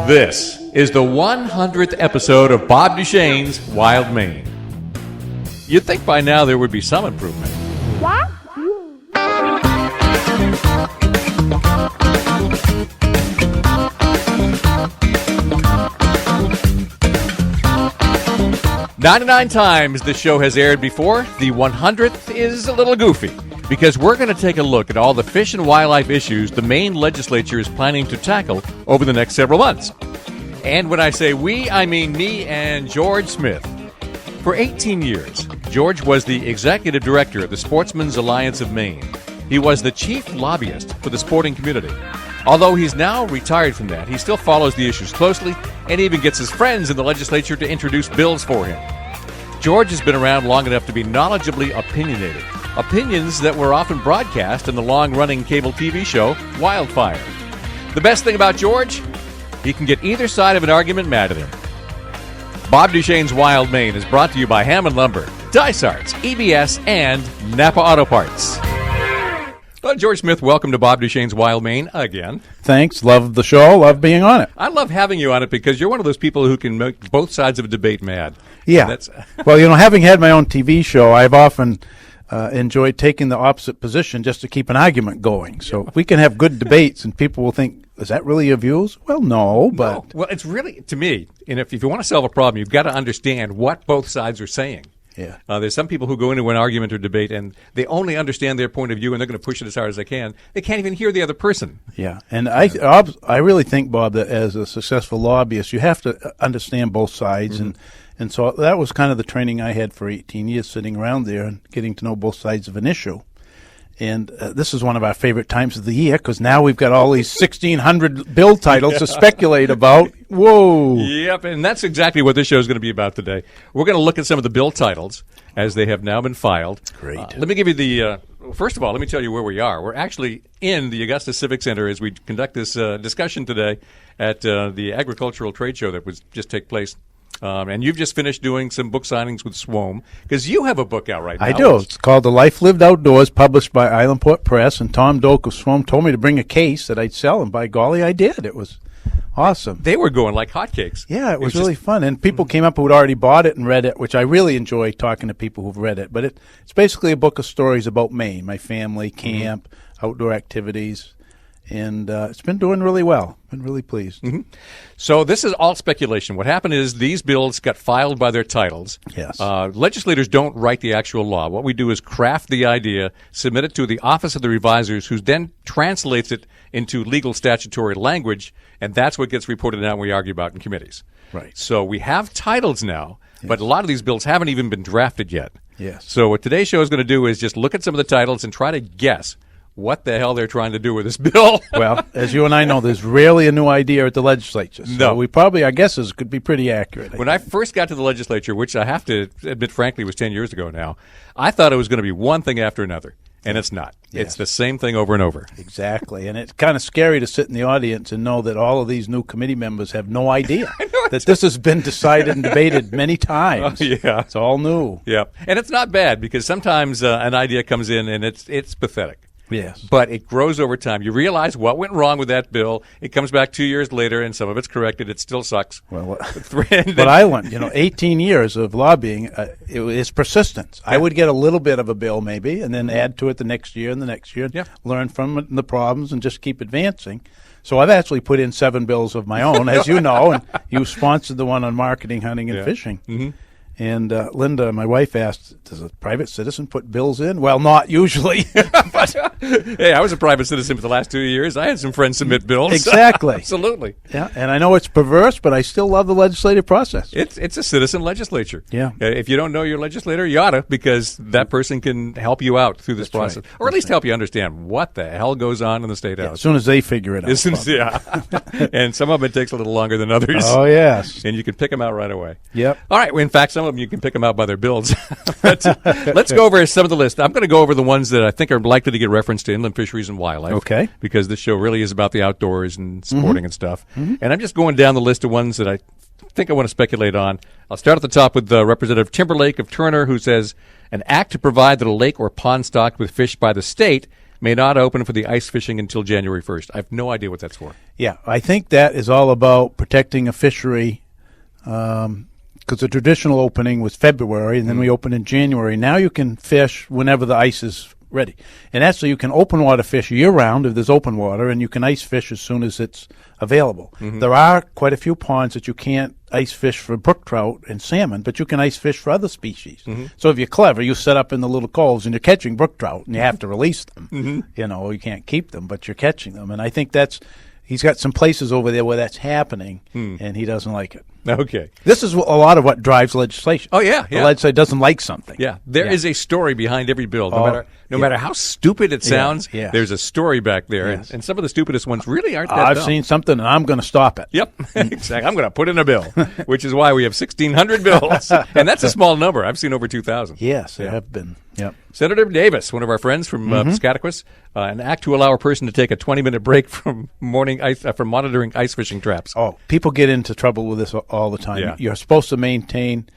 This is the 100th episode of Bob Duchense's Wild Maine. You'd think by now there would be some improvement. What? 99 times the show has aired before. The 100th is a little goofy because we're going to take a look at all the fish and wildlife issues the Maine legislature is planning to tackle over the next several months. And when I say we, I mean me and George Smith. For 18 years, George was the executive director of the Sportsman's Alliance of Maine. He was the chief lobbyist for the sporting community. Although he's now retired from that, he still follows the issues closely and even gets his friends in the legislature to introduce bills for him. George has been around long enough to be knowledgeably opinionated. Opinions that were often broadcast in the long-running cable TV show Wildfire. The best thing about George? He can get either side of an argument mad at him. Bob Duchense's Wild Maine is brought to you by Hammond Lumber, Dysarts, EBS, and Napa Auto Parts. Well, George Smith, welcome to Bob Duchense's Wild Maine again. Thanks. Love the show. Love being on it. I love having you on it because you're one of those people who can make both sides of a debate mad. Yeah. Well, having had my own TV show, I've often enjoyed taking the opposite position just to keep an argument going. So if we can have good debates and people will think, is that really your views? Well, no, but... No. Well, it's really, to me, and if you want to solve a problem, you've got to understand what both sides are saying. Yeah. There's some people who go into an argument or debate and they only understand their point of view and they're going to push it as hard as they can. They can't even hear the other person. Yeah. And I really think, Bob, that as a successful lobbyist, you have to understand both sides. Mm-hmm. And so that was kind of the training I had for 18 years, sitting around there and getting to know both sides of an issue. And this is one of our favorite times of the year because now we've got all these 1,600 bill titles to speculate about. Whoa. Yep, and that's exactly what this show is going to be about today. We're going to look at some of the bill titles as they have now been filed. Great. Let me give you the, first of all, let me tell you where we are. We're actually in the Augusta Civic Center as we conduct this discussion today at the agricultural trade show that was just take place. And you've just finished doing some book signings with Swome, because you have a book out right now. I do. It's called The Life Lived Outdoors, published by Islandport Press, and Tom Doak of Swome told me to bring a case that I'd sell, and by golly, I did. It was awesome. They were going like hotcakes. Yeah, it was really fun, and people came up who had already bought it and read it, which I really enjoy talking to people who've read it. But it's basically a book of stories about Maine, my family, camp, outdoor activities. And it's been doing really well. Been really pleased. Mm-hmm. So this is all speculation. What happened is these bills got filed by their titles. Yes. Legislators don't write the actual law. What we do is craft the idea, submit it to the Office of the Revisers, who then translates it into legal statutory language, and that's what gets reported out and we argue about in committees. Right. So we have titles now, but a lot of these bills haven't even been drafted yet. Yes. So what today's show is going to do is just look at some of the titles and try to guess what the hell they're trying to do with this bill. Well, as you and I know, there's rarely a new idea at the legislature. So no. We probably, our guesses could be pretty accurate. When I first got to the legislature, which I have to admit, frankly, was 10 years ago now, I thought it was going to be one thing after another, and it's not. Yes. It's the same thing over and over. Exactly. And it's kind of scary to sit in the audience and know that all of these new committee members have no idea that this has been decided and debated many times. Oh, yeah. It's all new. Yeah. And it's not bad because sometimes an idea comes in and it's pathetic. Yes. But it grows over time. You realize what went wrong with that bill. It comes back 2 years later, and some of it's corrected. It still sucks. Well, but I learned, 18 years of lobbying, it's persistence. Yeah. I would get a little bit of a bill maybe, and then add to it the next year and the next year, learn from it and the problems, and just keep advancing. So I've actually put in 7 bills of my own, as you know, and you sponsored the one on marketing, hunting, and fishing. Mm-hmm. And Linda, my wife, asked, does a private citizen put bills in? Well, not usually. But, hey, I was a private citizen for the last 2 years. I had some friends submit bills. Exactly. Absolutely. Yeah, and I know it's perverse, but I still love the legislative process. It's a citizen legislature. Yeah. If you don't know your legislator, you ought to, because that person can help you out through this process. Right. Or at least help you understand what the hell goes on in the State House. As soon as they figure it out. Yeah. And some of it takes a little longer than others. Oh, yes. And you can pick them out right away. Yep. All right. Well, in fact, some of them you can pick them out by their bills. Let's go over some of the list. I'm going to go over the ones that I think are likely to get referenced to inland fisheries and wildlife. Okay. Because this show really is about the outdoors and sporting and stuff. Mm-hmm. And I'm just going down the list of ones that I think I want to speculate on. I'll start at the top with Representative Timberlake of Turner, who says, an act to provide that a lake or pond stocked with fish by the state may not open for the ice fishing until January 1st. I have no idea what that's for. Yeah, I think that is all about protecting a fishery, because the traditional opening was February, and then we opened in January. Now you can fish whenever the ice is ready. And actually, you can open water fish year-round if there's open water, and you can ice fish as soon as it's available. There are quite a few ponds that you can't ice fish for brook trout and salmon, but you can ice fish for other species. So if you're clever, you set up in the little coves, and you're catching brook trout, and you have to release them. You know, you can't keep them, but you're catching them. And I think he's got some places over there where that's happening, and he doesn't like it. Okay. This is a lot of what drives legislation. Oh, yeah. The legislature doesn't like something. Yeah. There is a story behind every bill. No matter how stupid it sounds, there's a story back there. Yes. And some of the stupidest ones really aren't that I've dumb. seen something, and I'm going to stop it. Yep. Exactly. I'm going to put in a bill, which is why we have 1,600 bills. And that's a small number. I've seen over 2,000. Yes, there have been. Yep. Senator Davis, one of our friends from Piscataquis, an act to allow a person to take a 20-minute break from monitoring ice fishing traps. Oh, people get into trouble with this all the time. Yeah. You're supposed to maintain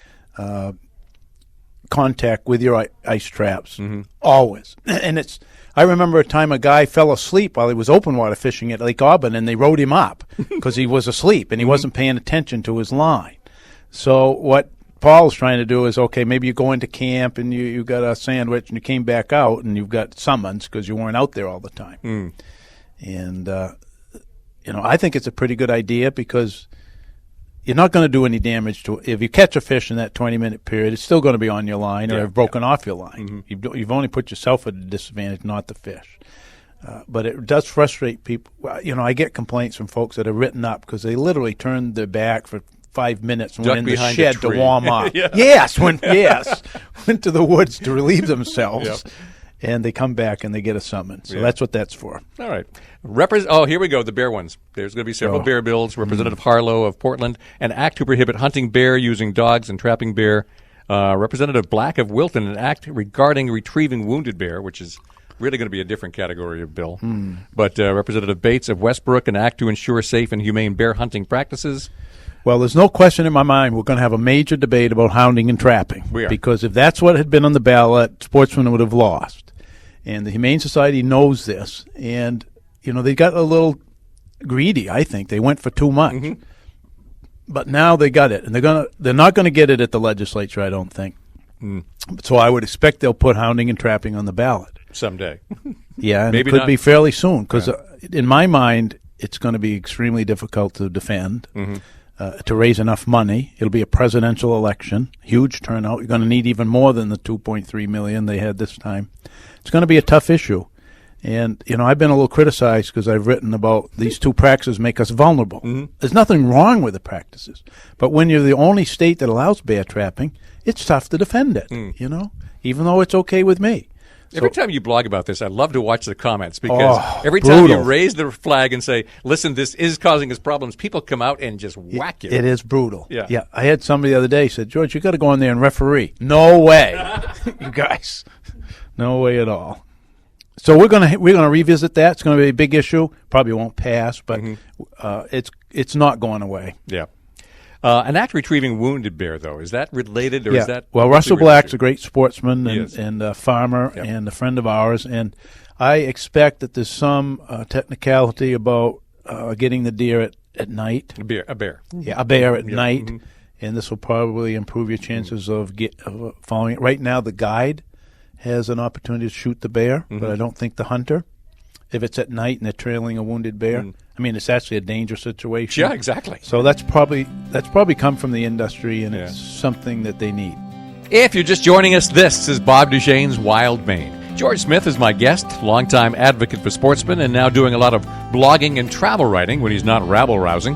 contact with your ice traps always. And I remember a time a guy fell asleep while he was open water fishing at Lake Auburn, and they rode him up because he was asleep and he wasn't paying attention to his line. So what Paul's trying to do is, okay, maybe you go into camp and you got a sandwich and you came back out and you've got summons because you weren't out there all the time. And, I think it's a pretty good idea because you're not going to do any damage to it. If you catch a fish in that 20-minute period, it's still going to be on your line or have broken off your line. You've only put yourself at a disadvantage, not the fish. But it does frustrate people. I get complaints from folks that are written up because they literally turned their back for 5 minutes and went in the shed to warm up. Went to the woods to relieve themselves, and they come back and they get a summons. So that's what that's for. All right. Here we go, the bear ones. There's going to be several bear bills. Representative Harlow of Portland, an act to prohibit hunting bear using dogs and trapping bear. Representative Black of Wilton, an act regarding retrieving wounded bear, which is really going to be a different category of bill. But Representative Bates of Westbrook, an act to ensure safe and humane bear hunting practices. Well, there's no question in my mind we're going to have a major debate about hounding and trapping. We are. Because if that's what had been on the ballot, sportsmen would have lost. And the Humane Society knows this. And, they got a little greedy, I think. They went for too much. But now they got it. And they're not going to get it at the legislature, I don't think. So I would expect they'll put hounding and trapping on the ballot. Someday. Yeah, and Maybe it could not. be fairly soon. Because in my mind, it's going to be extremely difficult to defend. To raise enough money. It'll be a presidential election, huge turnout. You're going to need even more than the 2.3 million they had this time. It's going to be a tough issue. And, I've been a little criticized because I've written about these two practices make us vulnerable. There's nothing wrong with the practices. But when you're the only state that allows bear trapping, it's tough to defend it, even though it's okay with me. Every time you blog about this, I love to watch the comments because every time you raise the flag and say, listen, this is causing us problems, people come out and just whack you. It is brutal. Yeah. I had somebody the other day said, George, you got to go in there and referee. No way. You guys. No way at all. So we're gonna revisit that. It's going to be a big issue. Probably won't pass, but it's not going away. Yeah. An act retrieving wounded bear, though, is that related, or is that? Well, Russell Black's a great sportsman and a farmer and a friend of ours, and I expect that there's some technicality about getting the deer at night. A bear. Yeah, a bear at night, and this will probably improve your chances of following it. Right now, the guide has an opportunity to shoot the bear, but I don't think the hunter. If it's at night and they're trailing a wounded bear, it's actually a dangerous situation. Yeah, exactly. So that's probably come from the industry, and it's something that they need. If you're just joining us, this is Bob Duchenne's Wild Maine. George Smith is my guest, longtime advocate for sportsmen, and now doing a lot of blogging and travel writing when he's not rabble-rousing.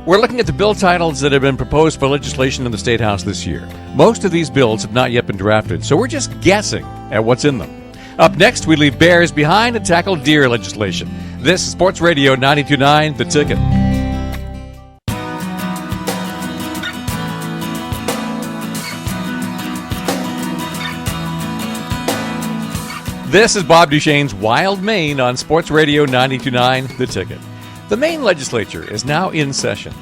We're looking at the bill titles that have been proposed for legislation in the State House this year. Most of these bills have not yet been drafted, so we're just guessing at what's in them. Up next, we leave bears behind and tackle deer legislation. This is Sports Radio 92.9, The Ticket. This is Bob Duchenne's Wild Maine on Sports Radio 92.9, The Ticket. The Maine legislature is now in session.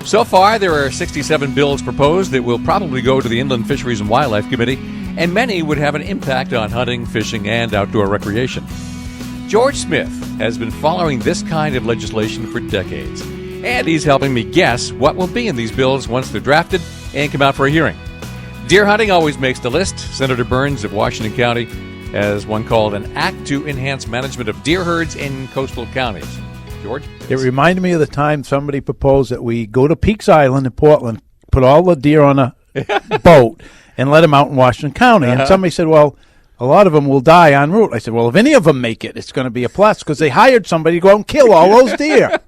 So far, there are 67 bills proposed that will probably go to the Inland Fisheries and Wildlife Committee, and many would have an impact on hunting, fishing, and outdoor recreation. George Smith has been following this kind of legislation for decades, and he's helping me guess what will be in these bills once they're drafted and come out for a hearing. Deer hunting always makes the list. Senator Burns of Washington County has one called an Act to Enhance Management of Deer Herds in Coastal Counties. George? It reminded me of the time somebody proposed that we go to Peaks Island in Portland, put all the deer on a boat, and let them out in Washington County. And somebody said, well, a lot of them will die en route. I said, well, if any of them make it, it's going to be a plus because they hired somebody to go out and kill all those deer.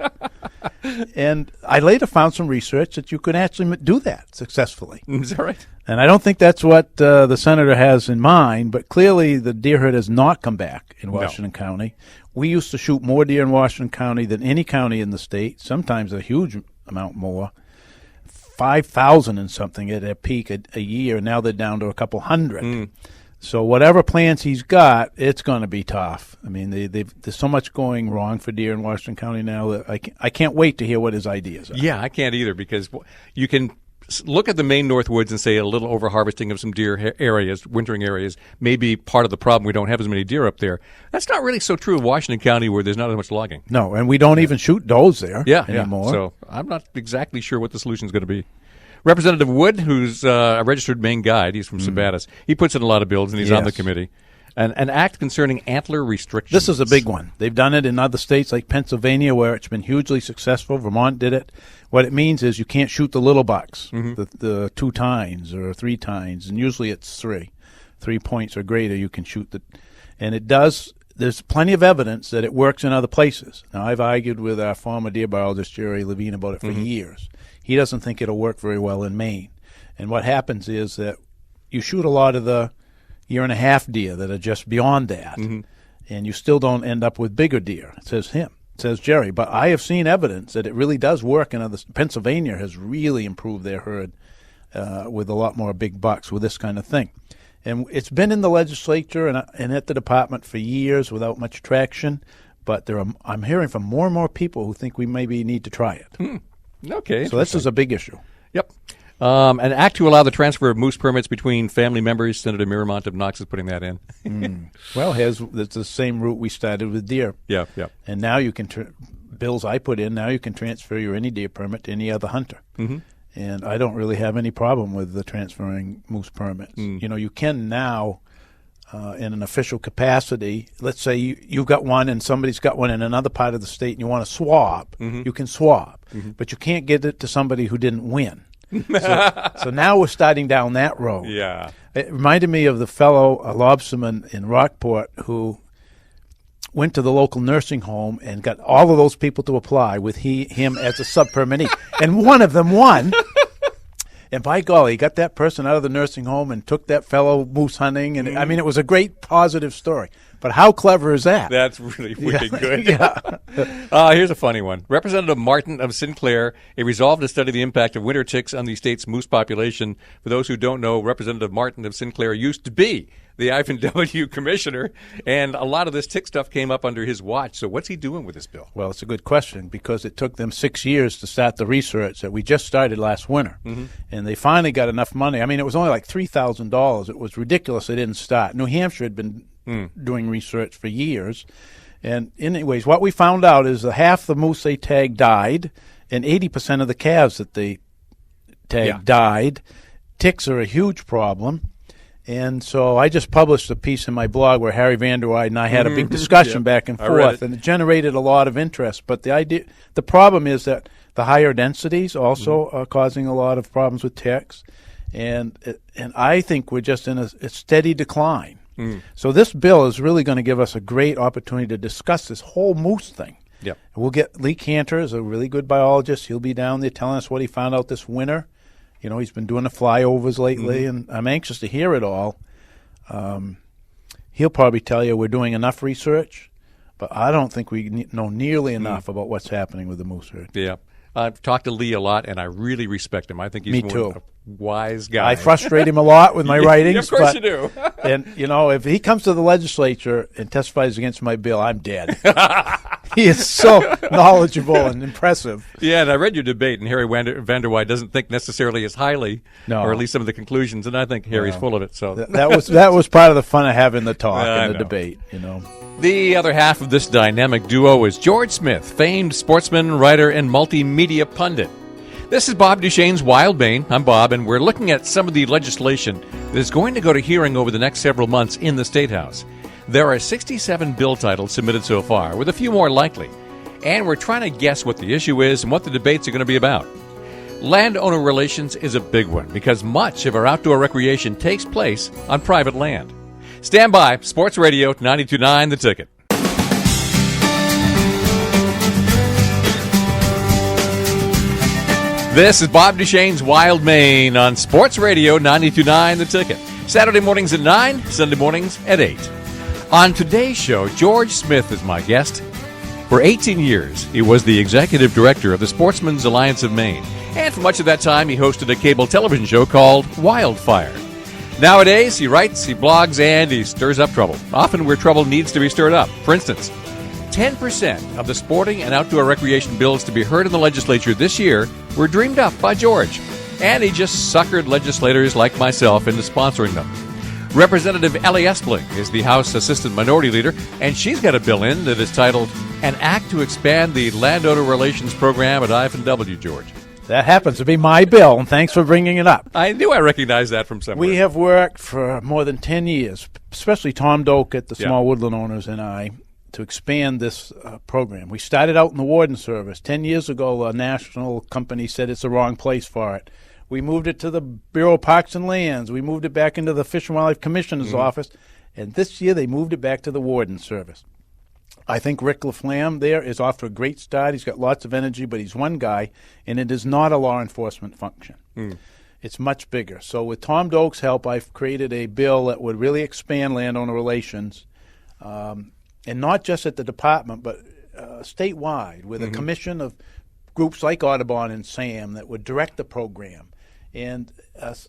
And I later found some research that you could actually do that successfully. Is that right? And I don't think that's what the senator has in mind, but clearly the deer herd has not come back in Washington County. We used to shoot more deer in Washington County than any county in the state, sometimes a huge amount more, 5,000 and something at a peak a year. Now they're down to a couple hundred. So whatever plans he's got, it's going to be tough. I mean, there's so much going wrong for deer in Washington County now that I can't wait to hear what his ideas are. Yeah, I can't either because you can look at the Maine Northwoods and say a little over-harvesting of some deer areas, wintering areas, may be part of the problem. We don't have as many deer up there. That's not really so true in Washington County where there's not as much logging. No, and we don't even shoot does there anymore. Yeah. So I'm not exactly sure what the solution is going to be. Representative Wood, who's a registered Maine guide, he's from Sabattis. He puts in a lot of bills, and he's on the committee. An act concerning antler restrictions. This is a big one. They've done it in other states like Pennsylvania where it's been hugely successful. Vermont did it. What it means is you can't shoot the little bucks, the 2 tines or 3 tines, and usually it's 3. 3 points or greater you can shoot. And it does. There's plenty of evidence that it works in other places. Now, I've argued with our former deer biologist, Jerry Levine, about it for years. He doesn't think it'll work very well in Maine. And what happens is that you shoot a lot of the year-and-a-half deer that are just beyond that, and you still don't end up with bigger deer, says Jerry. But I have seen evidence that it really does work in other. Pennsylvania has really improved their herd with a lot more big bucks with this kind of thing. And it's been in the legislature and at the department for years without much traction, but I'm hearing from more and more people who think we maybe need to try it. Okay. So this is a big issue. Yep. An act to allow the transfer of moose permits between family members. Senator Miramont of Knox is putting that in. Well, it's the same route we started with deer. Yeah. And now you can, bills I put in, now you can transfer your any deer permit to any other hunter. And I don't really have any problem with the transferring moose permits. You know, you can now, in an official capacity, let's say you've got one and somebody's got one in another part of the state and you want to swap, you can swap. But you can't get it to somebody who didn't win. So now we're starting down that road. Yeah. It reminded me of the fellow, a lobsterman in Rockport, who went to the local nursing home and got all of those people to apply with him as a sub-permittee. And one of them won. And by golly, he got that person out of the nursing home and took that fellow moose hunting. And I mean, it was a great positive story. But how clever is that? That's really wicked good. Yeah. Here's a funny one. Representative Martin of Sinclair, a resolve to study the impact of winter ticks on the state's moose population. For those who don't know, Representative Martin of Sinclair used to be the IFNW commissioner, and a lot of this tick stuff came up under his watch. So what's he doing with this bill? Well, it's a good question because it took them 6 years to start the research that we just started last winter. And they finally got enough money. I mean, it was only like $3,000. It was ridiculous they didn't start. New Hampshire had been doing research for years. And anyways, what we found out is that half the moose they tagged died, and 80% of the calves that they tagged died. Ticks are a huge problem. And so I just published a piece in my blog where Harry Vanderwide and I had a big discussion back and forth, and it generated a lot of interest. But the problem is that the higher densities also are causing a lot of problems with ticks, and I think we're just in a steady decline. So this bill is really going to give us a great opportunity to discuss this whole moose thing. Yep. We'll get Lee Cantor, is a really good biologist. He'll be down there telling us what he found out this winter. You know, he's been doing the flyovers lately, and I'm anxious to hear it all. He'll probably tell you we're doing enough research, but I don't think we know nearly enough about what's happening with the moose herd. Yeah. I've talked to Lee a lot, and I really respect him. I think he's a wise guy. I frustrate him a lot with my writings. Of course you do. And, you know, if he comes to the legislature and testifies against my bill, I'm dead. He is so knowledgeable and impressive. Yeah, and I read your debate, and Harry Vander Wye doesn't think necessarily as highly, or at least some of the conclusions, and I think Harry's full of it. So that was part of the fun of having the talk and the debate, you know. The other half of this dynamic duo is George Smith, famed sportsman, writer, and multimedia pundit. This is Bob Duchenne's Wild Maine. I'm Bob, and we're looking at some of the legislation that is going to go to hearing over the next several months in the State House. There are 67 bill titles submitted so far, with a few more likely. And we're trying to guess what the issue is and what the debates are going to be about. Landowner relations is a big one because much of our outdoor recreation takes place on private land. Stand by. Sports Radio 92.9 The Ticket. This is Bob Duchenne's Wild Maine on Sports Radio 92.9 The Ticket. Saturday mornings at 9, Sunday mornings at 8. On today's show, George Smith is my guest. For 18 years, he was the executive director of the Sportsman's Alliance of Maine. And for much of that time, he hosted a cable television show called Wildfire. Nowadays, he writes, he blogs, and he stirs up trouble, often where trouble needs to be stirred up. For instance, 10% of the sporting and outdoor recreation bills to be heard in the legislature this year were dreamed up by George, and he just suckered legislators like myself into sponsoring them. Representative Ellie Espling is the House Assistant Minority Leader, and she's got a bill in that is titled, An Act to Expand the Landowner Relations Program at IF&W, George. That happens to be my bill, and thanks for bringing it up. I knew I recognized that from somewhere. We have worked for more than 10 years, especially Tom Doak at the Small Woodland Owners and I, to expand this program. We started out in the Warden Service. 10 years ago, a national company said it's the wrong place for it. We moved it to the Bureau of Parks and Lands. We moved it back into the Fish and Wildlife Commissioner's office. And this year, they moved it back to the Warden Service. I think Rick LaFlamme there is off to a great start. He's got lots of energy, but he's one guy, and it is not a law enforcement function. It's much bigger. So with Tom Doak's help, I've created a bill that would really expand landowner relations, and not just at the department, but statewide, with a commission of groups like Audubon and SAM that would direct the program. And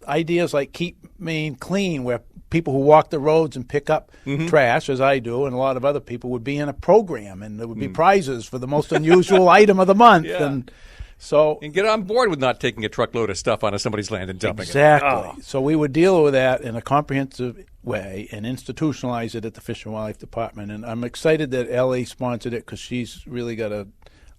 ideas like Keep Maine Clean, where people who walk the roads and pick up trash, as I do, and a lot of other people, would be in a program, and there would be prizes for the most unusual item of the month. And get on board with not taking a truckload of stuff onto somebody's land and dumping it. Exactly. So we would deal with that in a comprehensive way and institutionalize it at the Fish and Wildlife Department. And I'm excited that Ellie sponsored it because she's really got a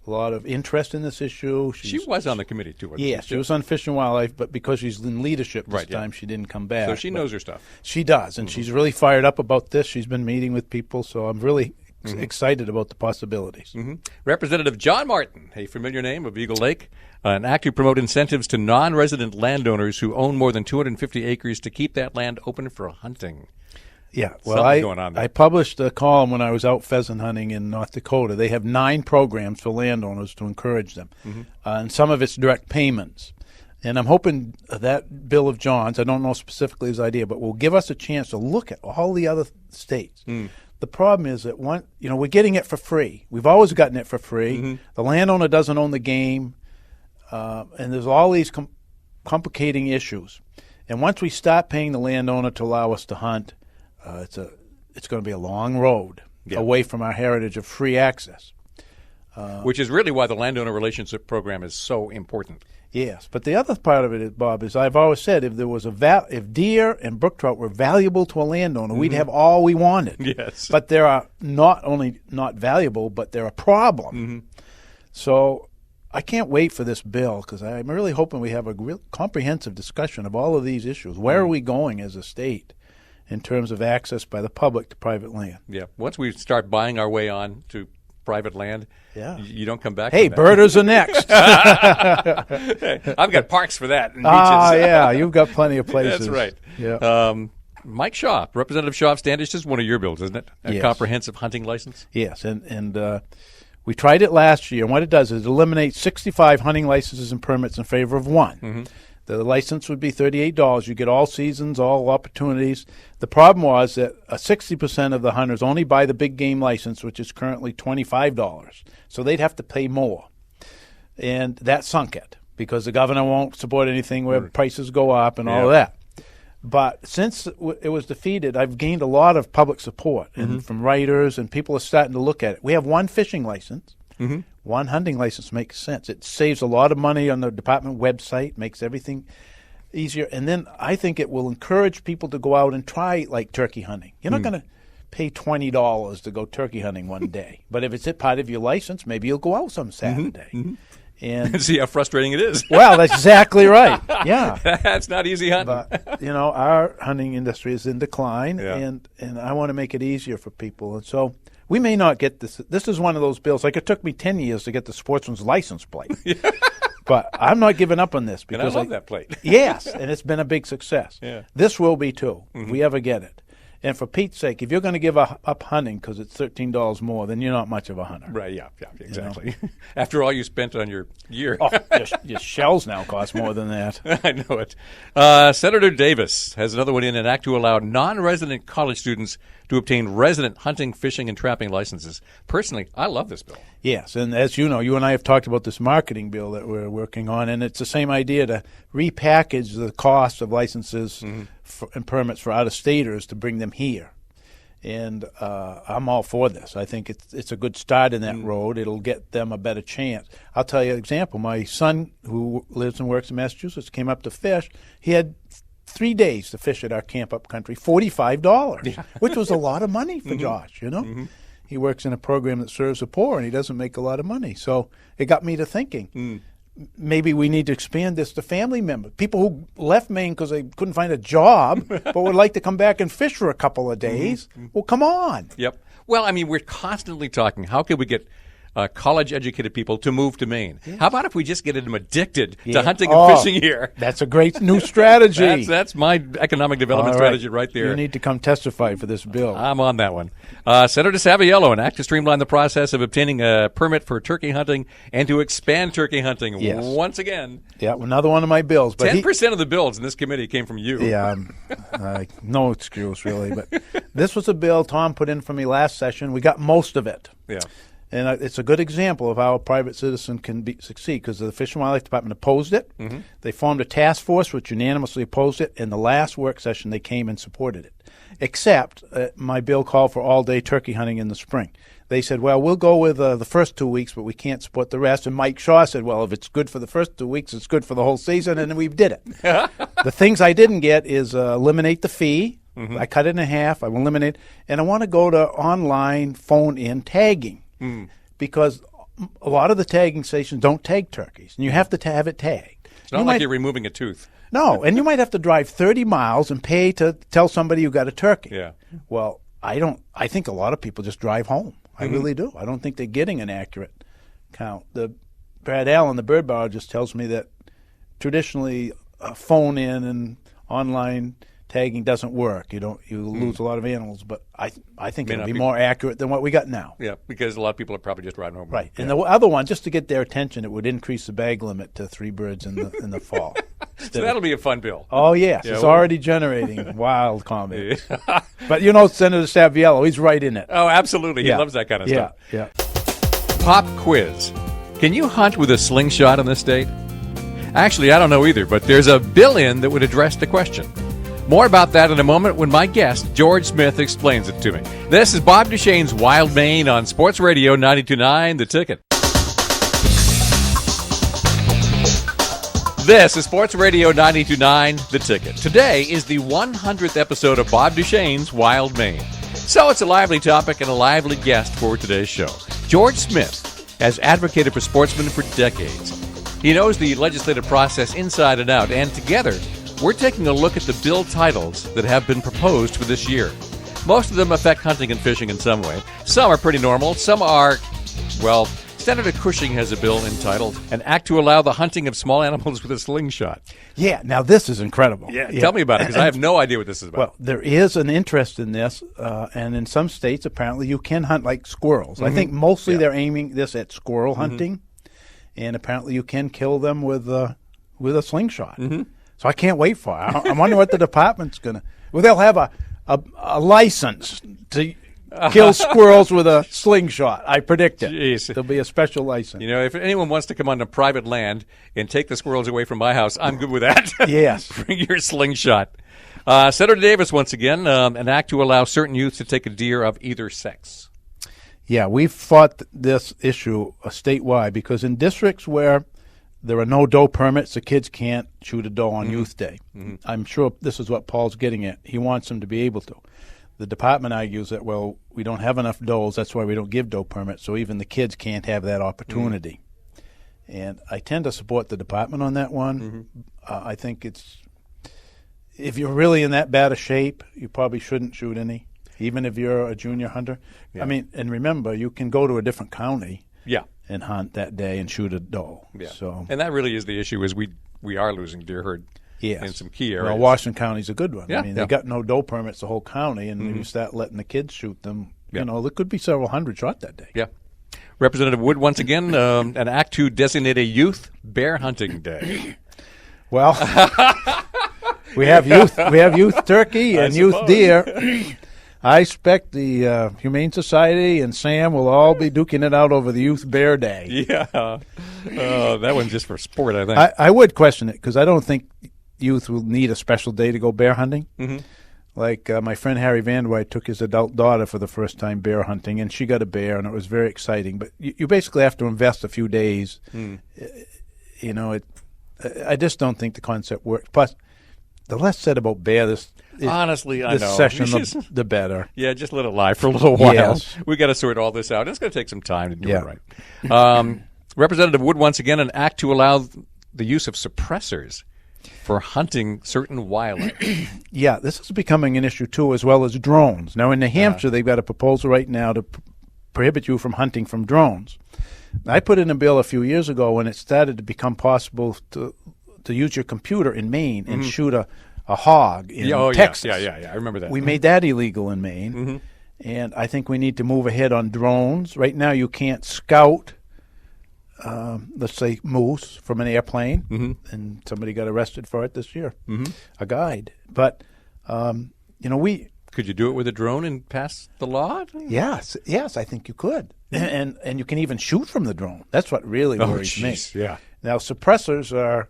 lot of interest in this issue. She was on the committee, too. Yes, she was on Fish and Wildlife, but because she's in leadership this time, she didn't come back. So she knows her stuff. She does, and she's really fired up about this. She's been meeting with people, so I'm really excited about the possibilities. Representative John Martin, a familiar name of Eagle Lake, an act to promote incentives to non-resident landowners who own more than 250 acres to keep that land open for hunting. Yeah, well, I published a column when I was out pheasant hunting in North Dakota. They have 9 programs for landowners to encourage them, and some of it's direct payments. And I'm hoping that bill of John's, I don't know specifically his idea, but will give us a chance to look at all the other states. The problem is that we're getting it for free. We've always gotten it for free. The landowner doesn't own the game, and there's all these complicating issues. And once we stop paying the landowner to allow us to hunt, it's going to be a long road away from our heritage of free access. Which is really why the landowner relationship program is so important. Yes, but the other part of it, Bob, is I've always said if there was if deer and brook trout were valuable to a landowner, we'd have all we wanted. Yes. But they are not only not valuable, but they're a problem. So I can't wait for this bill because I'm really hoping we have a real comprehensive discussion of all of these issues. Where are we going as a state in terms of access by the public to private land? Yeah. Once we start buying our way on to private land, you don't come back. Hey, birders are next. Hey, I've got parks for that. And beaches. Yeah, you've got plenty of places. That's right. Yeah. Mike Shaw, Representative Shaw of Standish, this is one of your bills, isn't it? A comprehensive hunting license? Yes, and we tried it last year, and what it does is it eliminates 65 hunting licenses and permits in favor of one. The license would be $38. You get all seasons, all opportunities. The problem was that 60% of the hunters only buy the big game license, which is currently $25. So they'd have to pay more. And that sunk it because the governor won't support anything where prices go up and all of that. But since it was defeated, I've gained a lot of public support and from writers, and people are starting to look at it. We have one fishing license. One hunting license makes sense. It saves a lot of money on the department website, makes everything easier. And then I think it will encourage people to go out and try, like, turkey hunting. You're not going to pay $20 to go turkey hunting one day. But if it's a part of your license, maybe you'll go out some Saturday. And see how frustrating it is. Well, that's exactly right. Yeah. That's not easy hunting. But, our hunting industry is in decline, and I want to make it easier for people. And so we may not get this. This is one of those bills. Like, it took me 10 years to get the sportsman's license plate. But I'm not giving up on this. Because and I love that plate. Yes, and it's been a big success. Yeah. This will be, too, if we ever get it. And for Pete's sake, if you're going to give up hunting because it's $13 more, then you're not much of a hunter. Right, yeah, exactly. After all you spent on your gear. Your shells now cost more than that. I know it. Senator Davis has another one in an act to allow non-resident college students to obtain resident hunting, fishing, and trapping licenses. Personally, I love this bill. Yes, and as you know, you and I have talked about this marketing bill that we're working on, and it's the same idea to repackage the cost of licenses and permits for out-of-staters to bring them here. And I'm all for this. I think it's a good start in that road. It'll get them a better chance. I'll tell you an example. My son, who lives and works in Massachusetts, came up to fish. He had 3 days to fish at our camp up country, $45, which was a lot of money for Josh, He works in a program that serves the poor, and he doesn't make a lot of money. So it got me to thinking, maybe we need to expand this to family members, people who left Maine because they couldn't find a job but would like to come back and fish for a couple of days. Well, come on. Yep. Well, I mean, we're constantly talking, how can we get college-educated people to move to Maine? Yes. How about if we just get them addicted to hunting and fishing here? That's a great new strategy. That's my economic development strategy right there. You need to come testify for this bill. I'm on that one. Senator Saviello, an act to streamline the process of obtaining a permit for turkey hunting and to expand turkey hunting once again. Yeah, another one of my bills. But 10% of the bills in this committee came from you. Yeah, no excuse, really. But this was a bill Tom put in for me last session. We got most of it. Yeah. And it's a good example of how a private citizen can succeed, because the Fish and Wildlife Department opposed it. They formed a task force which unanimously opposed it. In the last work session, they came and supported it. Except my bill called for all-day turkey hunting in the spring. They said, well, we'll go with the first 2 weeks, but we can't support the rest. And Mike Shaw said, well, if it's good for the first 2 weeks, it's good for the whole season, and we did it. The things I didn't get is eliminate the fee. I cut it in half. I will eliminate. And I want to go to online phone-in tagging. Because a lot of the tagging stations don't tag turkeys, and you have to have it tagged. It's not like you're removing a tooth. No, and you might have to drive 30 miles and pay to tell somebody you got a turkey. Yeah. Well, I think a lot of people just drive home. I really do. I don't think they're getting an accurate count. Brad Allen, the bird biologist, tells me that traditionally phone in and online tagging doesn't work. You lose a lot of animals, but I think it'll be more accurate than what we got now. Yeah, because a lot of people are probably just driving home. Right. And the other one, just to get their attention, it would increase the bag limit to 3 birds in the fall. So that'll be a fun bill. Oh, yes. It's already generating wild comments. But Senator Saviello, he's right in it. Oh, absolutely. He loves that kind of stuff. Yeah. Pop quiz. Can you hunt with a slingshot in this state? Actually, I don't know either, but there's a bill in that would address the question. More about that in a moment when my guest, George Smith, explains it to me. This is Bob Duchenne's Wild Maine on Sports Radio 92.9 The Ticket. This is Sports Radio 92.9 The Ticket. Today is the 100th episode of Bob Duchenne's Wild Maine. So it's a lively topic and a lively guest for today's show. George Smith has advocated for sportsmen for decades. He knows the legislative process inside and out, and together, we're taking a look at the bill titles that have been proposed for this year. Most of them affect hunting and fishing in some way. Some are pretty normal. Some are, well, Senator Cushing has a bill entitled An Act to Allow the Hunting of Small Animals with a Slingshot. Yeah, now this is incredible. Yeah. Tell me about it, because I have no idea what this is about. Well, there is an interest in this, and in some states, apparently, you can hunt like squirrels. I think mostly they're aiming this at squirrel hunting, and apparently you can kill them with a slingshot. So I can't wait for it. I wonder what the department's going to... Well, they'll have a license to kill squirrels with a slingshot. I predict it. Jeez. There'll be a special license. If anyone wants to come onto private land and take the squirrels away from my house, I'm good with that. Yes. Bring your slingshot. Senator Davis, once again, an act to allow certain youths to take a deer of either sex. Yeah, we've fought this issue statewide because in districts where there are no doe permits, the kids can't shoot a doe on Youth Day. I'm sure this is what Paul's getting at. He wants them to be able to. The department argues that, well, we don't have enough does, that's why we don't give doe permits, so even the kids can't have that opportunity. And I tend to support the department on that one. I think if you're really in that bad a shape, you probably shouldn't shoot any, even if you're a junior hunter. I mean, and remember, you can go to a different county and hunt that day and shoot a doe. So, and that really is the issue, is we are losing deer herd in some key areas. Well, Washington County's a good one. Yeah, I mean, they got no doe permits, the whole county, and you start letting the kids shoot them, you know, there could be several hundred shot that day. Yeah. Representative Wood, once again, an act to designate a youth bear hunting day. Well, we have youth turkey and youth deer. I expect the Humane Society and Sam will all be duking it out over the youth bear day. Yeah, that one's just for sport, I think. I would question it because I don't think youth will need a special day to go bear hunting. Like my friend Harry Vanderwey took his adult daughter for the first time bear hunting, and she got a bear, and it was very exciting. But you basically have to invest a few days. You know, I just don't think the concept works. Plus, the less said about bear honestly, I know. Session, the better. Yeah, just let it lie for a little while. Yes. We got to sort all this out. It's going to take some time to do it right. Representative Wood, once again, an act to allow the use of suppressors for hunting certain wildlife. Yeah, this is becoming an issue, too, as well as drones. Now, in New Hampshire, they've got a proposal right now to prohibit you from hunting from drones. I put in a bill a few years ago when it started to become possible to use your computer in Maine and shoot a hog in Texas. Yeah, I remember that. We made that illegal in Maine, and I think we need to move ahead on drones. Right now, you can't scout let's say moose from an airplane, and somebody got arrested for it this year, a guide. But you know, could you do it with a drone and pass the law? Yes, I think you could, and you can even shoot from the drone. That's what really worries me. Yeah. Now suppressors are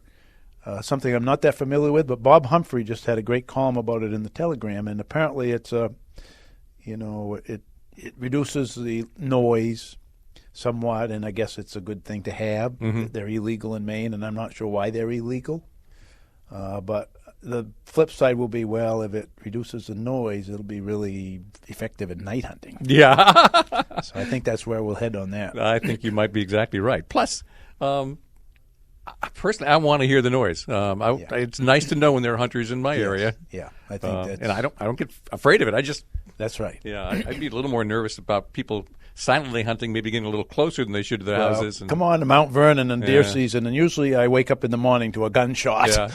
something I'm not that familiar with, but Bob Humphrey just had a great column about it in the Telegram, and apparently it's it reduces the noise somewhat, and I guess it's a good thing to have. They're illegal in Maine, and I'm not sure why they're illegal. But the flip side will be, well, if it reduces the noise, it'll be really effective at night hunting. Yeah. So I think that's where we'll head on that. I think you might be exactly right. Plus, personally, I want to hear the noise. It's nice to know when there are hunters in my area. Yeah, I think that's... And I don't get afraid of it. That's right. Yeah, I'd be a little more nervous about people silently hunting, maybe getting a little closer than they should to their houses. Come on to Mount Vernon and deer season, and usually I wake up in the morning to a gunshot. Yeah.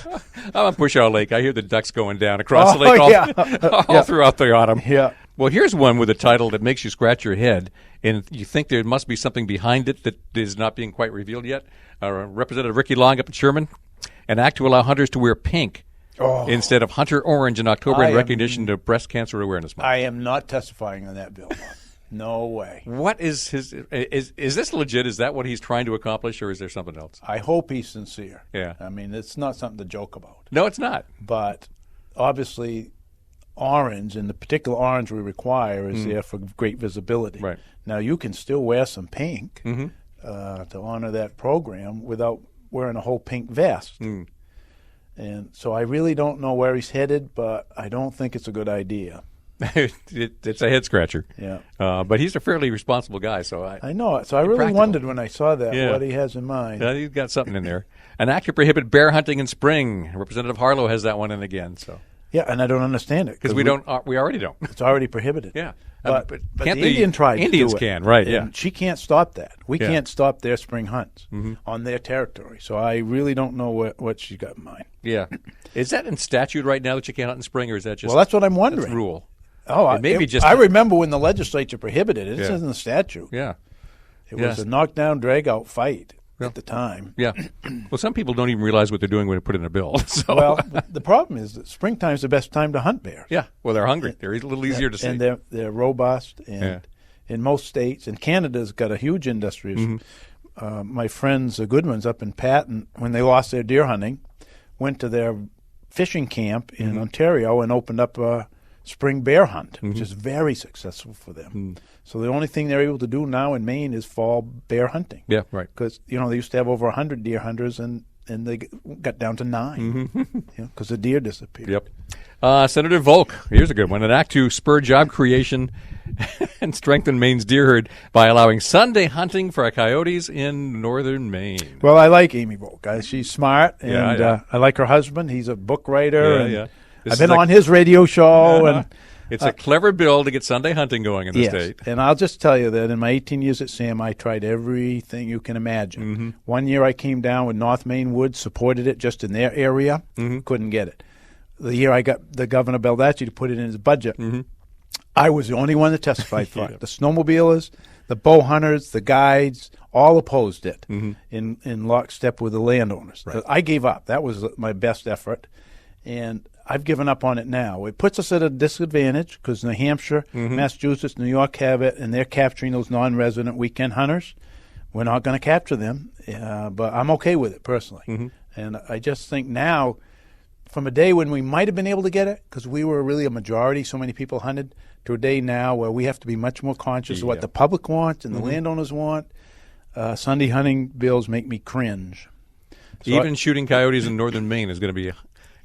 I'm on Pushout Lake. I hear the ducks going down across the lake all throughout the autumn. Yeah. Well, here's one with a title that makes you scratch your head, and you think there must be something behind it that is not being quite revealed yet. Representative Ricky Long up in Sherman, an act to allow hunters to wear pink instead of hunter orange in October in recognition of Breast Cancer Awareness Month. I am not testifying on that bill. No way. What is his? Is this legit? Is that what he's trying to accomplish, or is there something else? I hope he's sincere. Yeah. I mean, it's not something to joke about. No, it's not. But obviously, orange, and the particular orange we require, is there for great visibility. Right. Now, you can still wear some pink to honor that program without wearing a whole pink vest. And so I really don't know where he's headed, but I don't think it's a good idea. It's a head scratcher. Yeah. But he's a fairly responsible guy, so I know it. So I really wondered when I saw that what he has in mind. He's got something in there. An act to prohibit bear hunting in spring. Representative Harlow has that one in again. So. Yeah, and I don't understand it because we already don't. It's already prohibited. Yeah, but the Indian tribes Indians do it, can, right? And she can't stop that. We can't stop their spring hunts on their territory. So I really don't know what she's got in mind. Yeah, is that in statute right now that you can't hunt in spring, or is that just? Well, that's what I'm wondering. That's rule. Oh, I remember when the legislature prohibited it. It says in the statute. Yeah, it was a knockdown, drag-out fight at the time. Yeah. Well, some people don't even realize what they're doing when they put it in a bill. So. Well, the problem is that springtime's the best time to hunt bears. Yeah. Well, they're hungry. They're a little easier to see. And they're robust. And in most states, and Canada's got a huge industry. My friends, the good ones up in Patton, when they lost their deer hunting, went to their fishing camp in Ontario and opened up a spring bear hunt, which is very successful for them. So the only thing they're able to do now in Maine is fall bear hunting. Yeah, right. Because, they used to have over 100 deer hunters, and they got down to 9 because the deer disappeared. Yep. Senator Volk, here's a good one. An act to spur job creation and strengthen Maine's deer herd by allowing Sunday hunting for coyotes in northern Maine. Well, I like Amy Volk. She's smart, and I like her husband. He's a book writer. I've been on his radio show. and It's a clever bill to get Sunday hunting going in the state. And I'll just tell you that in my 18 years at SAM, I tried everything you can imagine. One year I came down with North Maine Woods, supported it just in their area, couldn't get it. The year I got the Governor Baldacci to put it in his budget, I was the only one that testified for it. The snowmobilers, the bow hunters, the guides, all opposed it in lockstep with the landowners. Right. I gave up. That was my best effort. And I've given up on it now. It puts us at a disadvantage because New Hampshire, Massachusetts, New York have it, and they're capturing those non-resident weekend hunters. We're not going to capture them, but I'm okay with it personally. And I just think now, from a day when we might have been able to get it because we were really a majority, so many people hunted, to a day now where we have to be much more conscious of what the public wants and the landowners want. Sunday hunting bills make me cringe. So Even shooting coyotes in northern Maine is going to be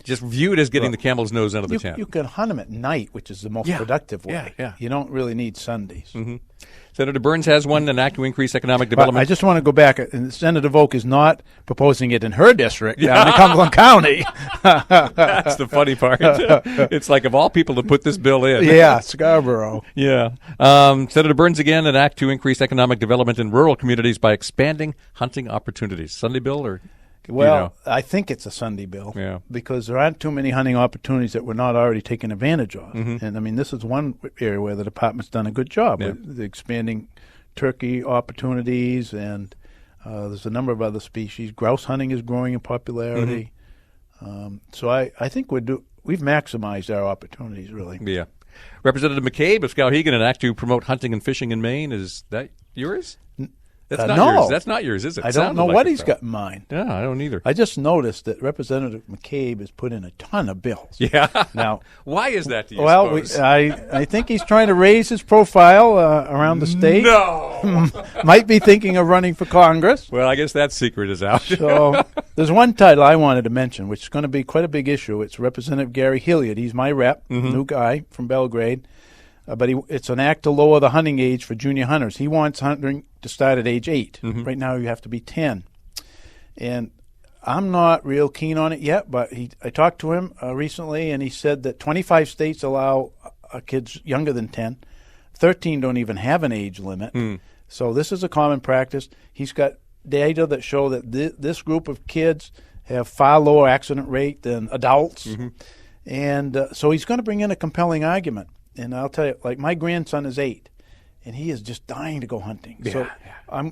just viewed as getting the camel's nose out of the tent. You can hunt them at night, which is the most productive way. You don't really need Sundays. Senator Burns has one, an act to increase economic development. But I just want to go back. And Senator Volk is not proposing it in her district down in Cumberland County. That's the funny part. It's like, of all people to put this bill in. Yeah, Scarborough. Senator Burns again, an act to increase economic development in rural communities by expanding hunting opportunities. Sunday bill or... Well, I think it's a Sunday bill because there aren't too many hunting opportunities that we're not already taking advantage of. And, I mean, this is one area where the department's done a good job with the expanding turkey opportunities, and there's a number of other species. Grouse hunting is growing in popularity. So I think we've maximized our opportunities, really. Yeah. Representative McCabe of Skowhegan, an act to promote hunting and fishing in Maine. Is that yours? That's not yours. That's not yours, is it? I don't know what he's got in mind. Yeah, I don't either. I just noticed that Representative McCabe has put in a ton of bills. Yeah. Now, why is that, do you suppose? I think he's trying to raise his profile around the state. No. Might be thinking of running for Congress. Well, I guess that secret is out. So there's one title I wanted to mention, which is going to be quite a big issue. It's Representative Gary Hilliard. He's my rep, new guy from Belgrade. But it's an act to lower the hunting age for junior hunters. He wants hunting to start at age 8. Right now you have to be 10. And I'm not real keen on it yet, but I talked to him recently, and he said that 25 states allow kids younger than 10. 13 don't even have an age limit. So this is a common practice. He's got data that show that this group of kids have far lower accident rate than adults. And so he's going to bring in a compelling argument. And I'll tell you, like, my grandson is 8, and he is just dying to go hunting.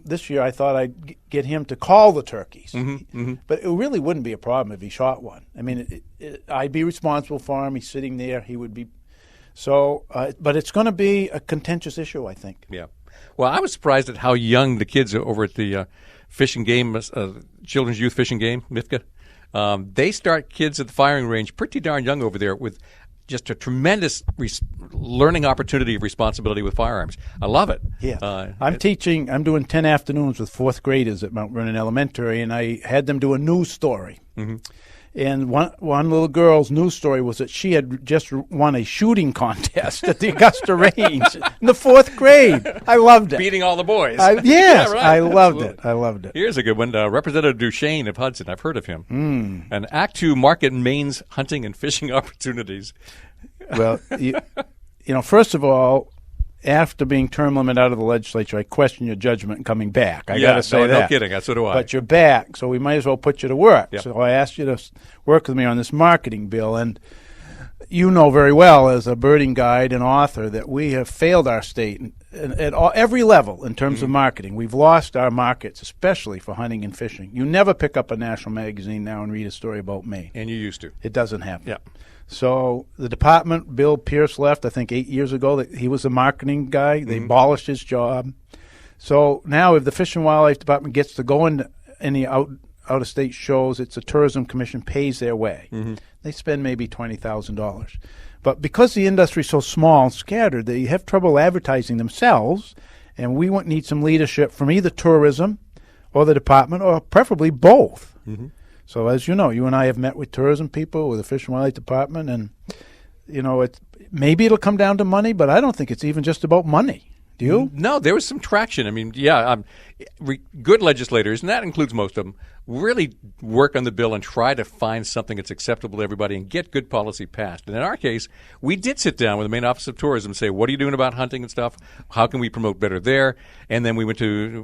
This year I thought I'd get him to call the turkeys. But it really wouldn't be a problem if he shot one. I mean, I'd be responsible for him. He's sitting there. He would be. So, but it's going to be a contentious issue, I think. Yeah. Well, I was surprised at how young the kids over at the fishing game, Children's Youth Fishing Game, MIFGA, they start kids at the firing range pretty darn young over there with just a tremendous learning opportunity of responsibility with firearms. I love it. Yeah. I'm doing 10 afternoons with 4th graders at Mount Vernon Elementary, and I had them do a news story. And one little girl's news story was that she had just won a shooting contest at the Augusta range in the 4th grade. I loved it. Beating all the boys. Yes, right. I loved it. I loved it. Here's a good one. Representative Duchesne of Hudson. I've heard of him. An act to market Maine's hunting and fishing opportunities. Well, first of all, after being term limit out of the legislature, I question your judgment in coming back. I got to say that. No kidding. So do I. But you're back, so we might as well put you to work. So I asked you to work with me on this marketing bill, and you know very well as a birding guide and author that we have failed our state at every level in terms of marketing. We've lost our markets, especially for hunting and fishing. You never pick up a national magazine now and read a story about Maine. And you used to. It doesn't happen. Yeah. So the department, Bill Pierce left, I think 8 years ago. He was a marketing guy. They abolished his job. So now if the Fish and Wildlife Department gets to go into any out-of-state shows, it's a tourism commission pays their way. Mm-hmm. They spend maybe $20,000. But because the industry is so small and scattered, they have trouble advertising themselves, and we would need some leadership from either tourism or the department, or preferably both. Mm-hmm. So as you know, you and I have met with tourism people, with the Fish and Wildlife Department, and maybe it'll come down to money, but I don't think it's even just about money. Do you? No, there was some traction. I mean, good legislators, and that includes most of them, really work on the bill and try to find something that's acceptable to everybody and get good policy passed. And in our case, we did sit down with the Maine Office of Tourism and say, what are you doing about hunting and stuff? How can we promote better there? And then we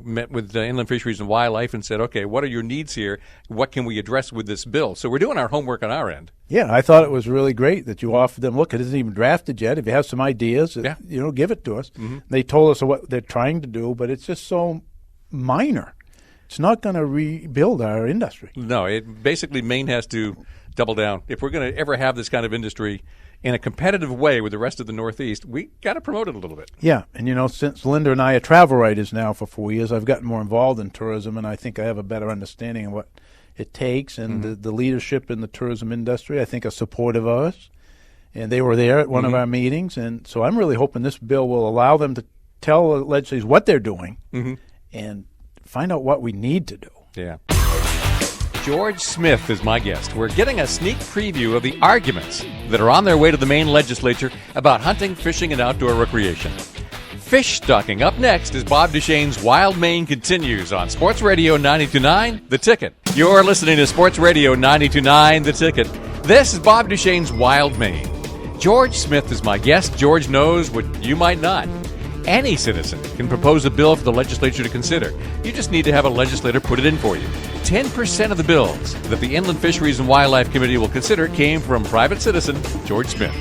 met with Inland Fisheries and Wildlife and said, okay, what are your needs here? What can we address with this bill? So we're doing our homework on our end. Yeah, I thought it was really great that you offered them, look, it isn't even drafted yet. If you have some ideas, give it to us. Mm-hmm. They told us what they're trying to do, but it's just so minor. It's not going to rebuild our industry. No, basically Maine has to double down. If we're going to ever have this kind of industry in a competitive way with the rest of the Northeast, we got to promote it a little bit. Yeah, and since Linda and I are travel writers now for 4 years, I've gotten more involved in tourism, and I think I have a better understanding of what it takes, and the leadership in the tourism industry, I think, are supportive of us. And they were there at one of our meetings, and so I'm really hoping this bill will allow them to tell the legislators what they're doing and find out what we need to do. Yeah. George Smith is my guest. We're getting a sneak preview of the arguments that are on their way to the Maine legislature about hunting, fishing, and outdoor recreation. Fish stocking. Up next as Bob Duchense's Wild Maine continues on Sports Radio 92.9 The Ticket. You're listening to Sports Radio 92.9 The Ticket. This is Bob Duchense's Wild Maine. George Smith is my guest. George knows what you might not. Any citizen can propose a bill for the legislature to consider. You just need to have a legislator put it in for you. 10% of the bills that the Inland Fisheries and Wildlife Committee will consider came from private citizen George Smith.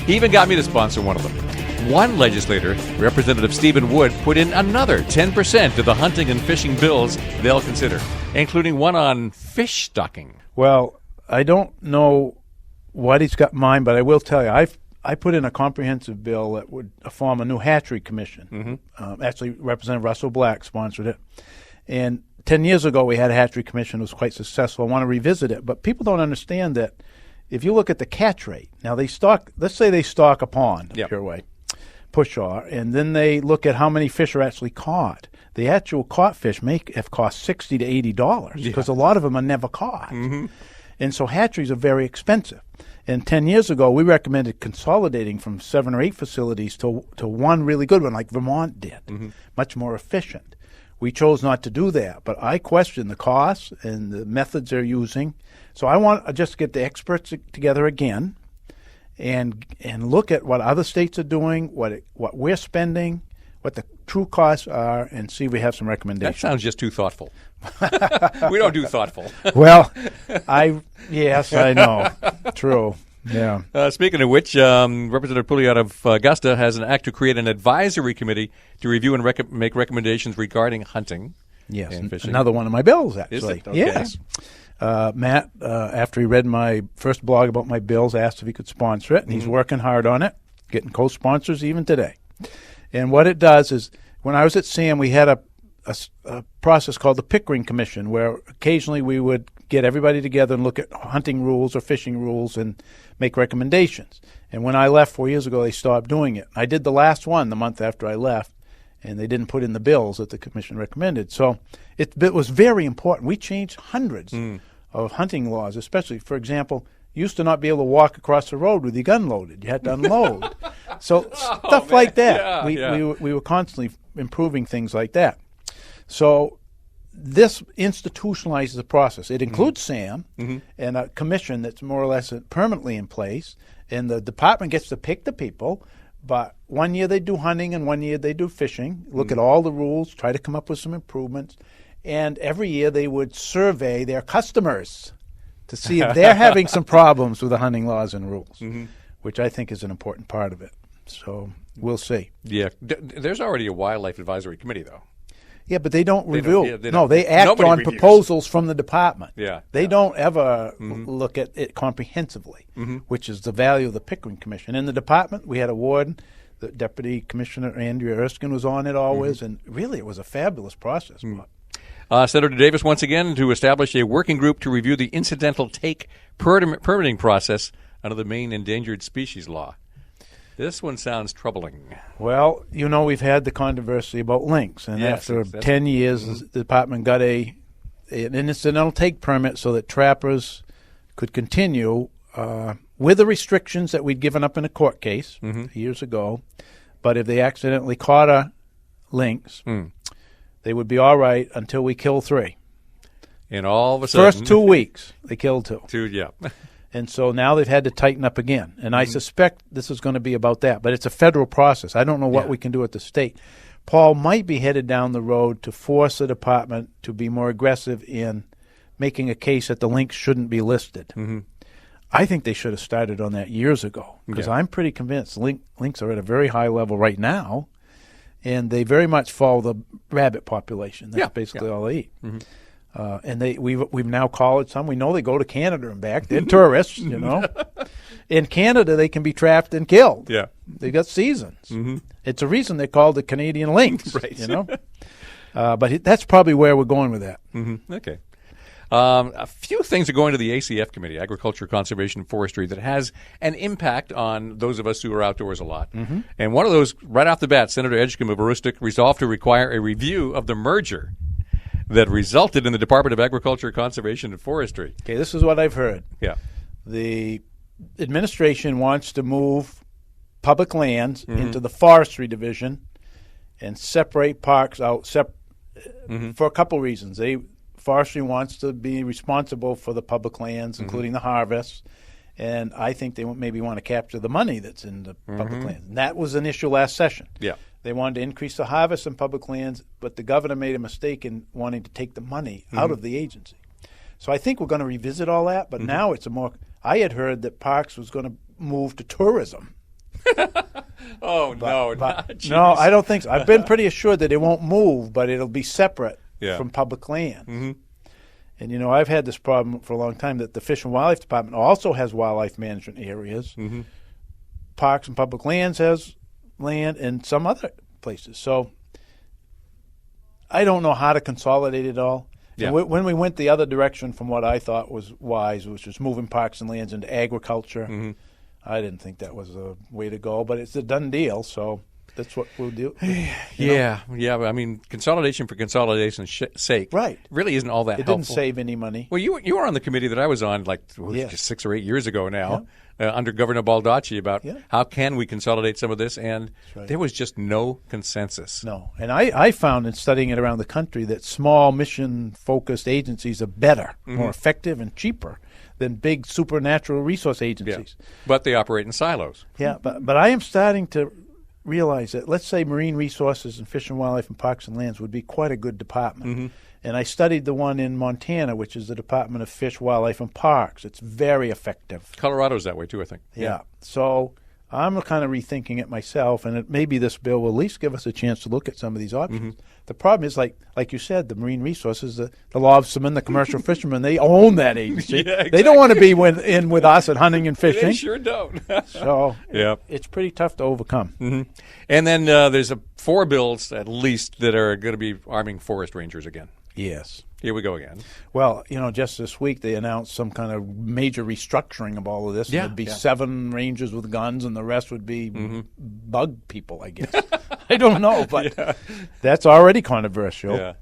He even got me to sponsor one of them. One legislator, Representative Stephen Wood, put in another 10% to the hunting and fishing bills they'll consider, including one on fish stocking. Well, I don't know what he's got in mind, but I will tell you, I put in a comprehensive bill that would form a new hatchery commission. Actually, Representative Russell Black sponsored it. And 10 years ago, we had a hatchery commission. It was quite successful. I want to revisit it. But people don't understand that if you look at the catch rate, now let's say they stock a pond, Pureway, Pushaw, and then they look at how many fish are actually caught. The actual caught fish have cost $60 to $80 because a lot of them are never caught. And so hatcheries are very expensive. And 10 years ago, we recommended consolidating from 7 or 8 facilities to one really good one, like Vermont did, much more efficient. We chose not to do that, but I question the costs and the methods they're using. So I want to just get the experts together again and look at what other states are doing, what we're spending, what the true costs are, and see if we have some recommendations. That sounds just too thoughtful. We don't do thoughtful. Well, yes, I know. True. Yeah. Speaking of which, Representative Pulley out of Augusta has an act to create an advisory committee to review and make recommendations regarding hunting and fishing. Another one of my bills, actually. Is it? Okay. Yes. Matt, after he read my first blog about my bills, asked if he could sponsor it, and he's working hard on it, getting co-sponsors even today. And what it does is, when I was at SAM, we had a process called the Pickering Commission, where occasionally we would get everybody together and look at hunting rules or fishing rules and make recommendations. And when I left 4 years ago, they stopped doing it. I did the last one the month after I left, and they didn't put in the bills that the commission recommended. So it was very important. We changed hundreds of hunting laws, especially, for example, you used to not be able to walk across the road with your gun loaded. You had to unload. So stuff like that. We were constantly improving things like that. So this institutionalizes the process. It includes SAM and a commission that's more or less permanently in place, and the department gets to pick the people, but 1 year they do hunting and 1 year they do fishing, look at all the rules, try to come up with some improvements, and every year they would survey their customers to see if they're having some problems with the hunting laws and rules, which I think is an important part of it. So we'll see. Yeah. There's already a wildlife advisory committee, though. Yeah, but they don't review. They act on proposals from the department. Yeah. They don't ever look at it comprehensively, which is the value of the Pickering Commission. In the department, we had a warden. The Deputy Commissioner Andrea Erskine was on it always, and really it was a fabulous process. Senator Davis once again to establish a working group to review the incidental take permitting process under the Maine Endangered Species Law. This one sounds troubling. Well, we've had the controversy about lynx, and after 10 years, the department got an incidental take permit so that trappers could continue with the restrictions that we'd given up in a court case years ago. But if they accidentally caught a lynx, they would be all right until we kill 3. And all of a sudden, first 2 weeks, they killed 2. 2, yeah. And so now they've had to tighten up again. And I suspect this is going to be about that. But it's a federal process. I don't know what we can do at the state. Paul might be headed down the road to force the department to be more aggressive in making a case that the lynx shouldn't be listed. I think they should have started on that years ago, because I'm pretty convinced lynx are at a very high level right now, and they very much follow the rabbit population. That's basically all they eat. And we've now collared some. We know they go to Canada and back. They're tourists, In Canada, they can be trapped and killed. Yeah, they got seasons. It's a reason they're called the Canadian lynx. Right. But that's probably where we're going with that. Okay. A few things are going to the ACF committee, Agriculture, Conservation, and Forestry, that has an impact on those of us who are outdoors a lot. And one of those, right off the bat, Senator Edgecombe of Aroostook resolved to require a review of the merger that resulted in the Department of Agriculture, Conservation, and Forestry. Okay, this is what I've heard. Yeah. The administration wants to move public lands into the forestry division and separate parks out for a couple reasons. Forestry wants to be responsible for the public lands, including the harvests, and I think they maybe want to capture the money that's in the public lands. And that was an issue last session. Yeah. They wanted to increase the harvest in public lands, but the governor made a mistake in wanting to take the money out of the agency. So I think we're going to revisit all that, but now it's I had heard that parks was going to move to tourism. No, I don't think so. I've been pretty assured that it won't move, but it'll be separate from public lands. And, I've had this problem for a long time that the Fish and Wildlife Department also has wildlife management areas. Parks and Public Lands has land, and some other places. So I don't know how to consolidate it all. Yeah. When we went the other direction from what I thought was wise, which was moving parks and lands into agriculture, I didn't think that was a way to go, but it's a done deal, so that's what we'll do. Yeah. But I mean, consolidation for consolidation's sake really isn't all that helpful. It didn't save any money. Well, you were on the committee that I was on just 6 or 8 years ago now, under Governor Baldacci, about how can we consolidate some of this, and there was just no consensus. No, and I found in studying it around the country that small mission-focused agencies are better, more effective, and cheaper than big supernatural resource agencies. Yeah. But they operate in silos. Yeah, but I am starting to realize that, let's say, Marine Resources and Fish and Wildlife and Parks and Lands would be quite a good department. And I studied the one in Montana, which is the Department of Fish, Wildlife, and Parks. It's very effective. Colorado's that way, too, I think. Yeah. So I'm kind of rethinking it myself, and maybe this bill will at least give us a chance to look at some of these options. The problem is, like you said, the Marine Resources, the lobstermen, the commercial fishermen, they own that agency. Exactly. They don't want to be in with us at hunting and fishing. They sure don't. So it's pretty tough to overcome. And then there's 4 bills, at least, that are going to be arming forest rangers again. Yes. Here we go again. Well, just this week they announced some kind of major restructuring of all of this. There'd be 7 rangers with guns, and the rest would be bug people, I guess. I don't know, but that's already controversial. Yeah.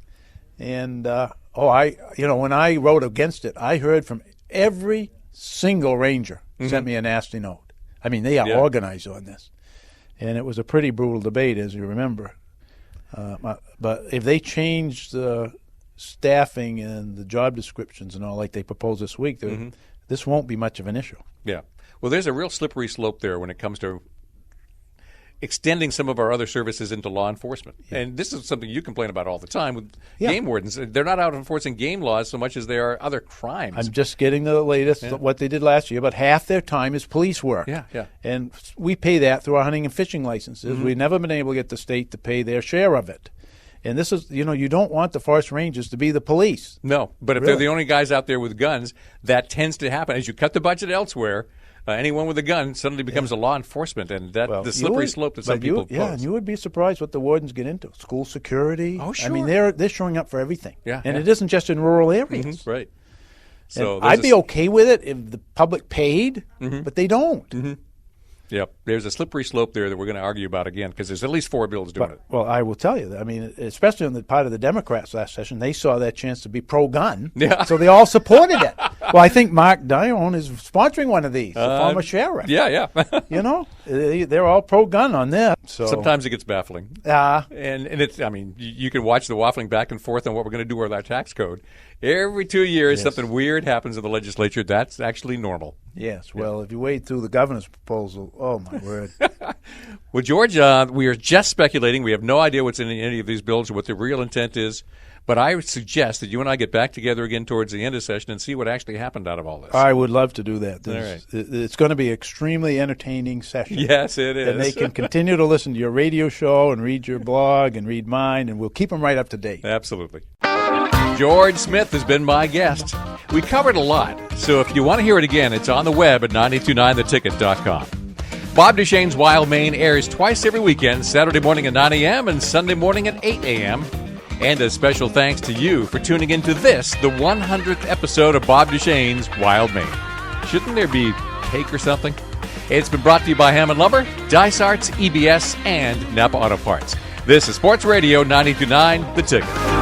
And when I wrote against it, I heard from every single ranger sent me a nasty note. I mean, they are organized on this, and it was a pretty brutal debate, as you remember. But if they change the staffing and the job descriptions and all like they propose this week, this won't be much of an issue. Yeah. Well, there's a real slippery slope there when it comes to extending some of our other services into law enforcement. Yeah. And this is something you complain about all the time with game wardens. They're not out enforcing game laws so much as they are other crimes. I'm just getting the latest, what they did last year, but half their time is police work. Yeah. And we pay that through our hunting and fishing licenses. We've never been able to get the state to pay their share of it. And this is, you don't want the forest rangers to be the police. No, but if they're the only guys out there with guns, that tends to happen. As you cut the budget elsewhere, anyone with a gun suddenly becomes a law enforcement, and the slippery slope that some people pose. Yeah, and you would be surprised what the wardens get into. School security. Oh, sure. I mean, they're showing up for everything. Yeah, and it isn't just in rural areas. Right. So I'd be okay with it if the public paid, but they don't. Yep. There's a slippery slope there that we're going to argue about again because there's at least 4 bills doing it. Well, I will tell you, I mean, especially on the part of the Democrats last session, they saw that chance to be pro-gun, so they all supported it. Well, I think Mark Dion is sponsoring one of these, the former sheriff. Yeah. You know, they're all pro-gun on this. So. Sometimes it gets baffling. And it's, I mean, you can watch the waffling back and forth on what we're going to do with our tax code. Every 2 years, something weird happens in the legislature. That's actually normal. Yes. Well, if you wade through the governor's proposal, oh, my word. Well, George, we are just speculating. We have no idea what's in any of these bills or what the real intent is. But I would suggest that you and I get back together again towards the end of session and see what actually happened out of all this. I would love to do that. All right. It's going to be an extremely entertaining session. Yes, it is. And they can continue to listen to your radio show and read your blog and read mine, and we'll keep them right up to date. Absolutely. George Smith has been my guest. We covered a lot, so if you want to hear it again, it's on the web at 929theticket.com. Bob Duchense's Wild Maine airs twice every weekend, Saturday morning at 9 a.m. and Sunday morning at 8 a.m. And a special thanks to you for tuning into this, the 100th episode of Bob Duchense's Wild Maine. Shouldn't there be cake or something? It's been brought to you by Hammond Lumber, Dice Arts, EBS, and Napa Auto Parts. This is Sports Radio 92.9 The Ticket.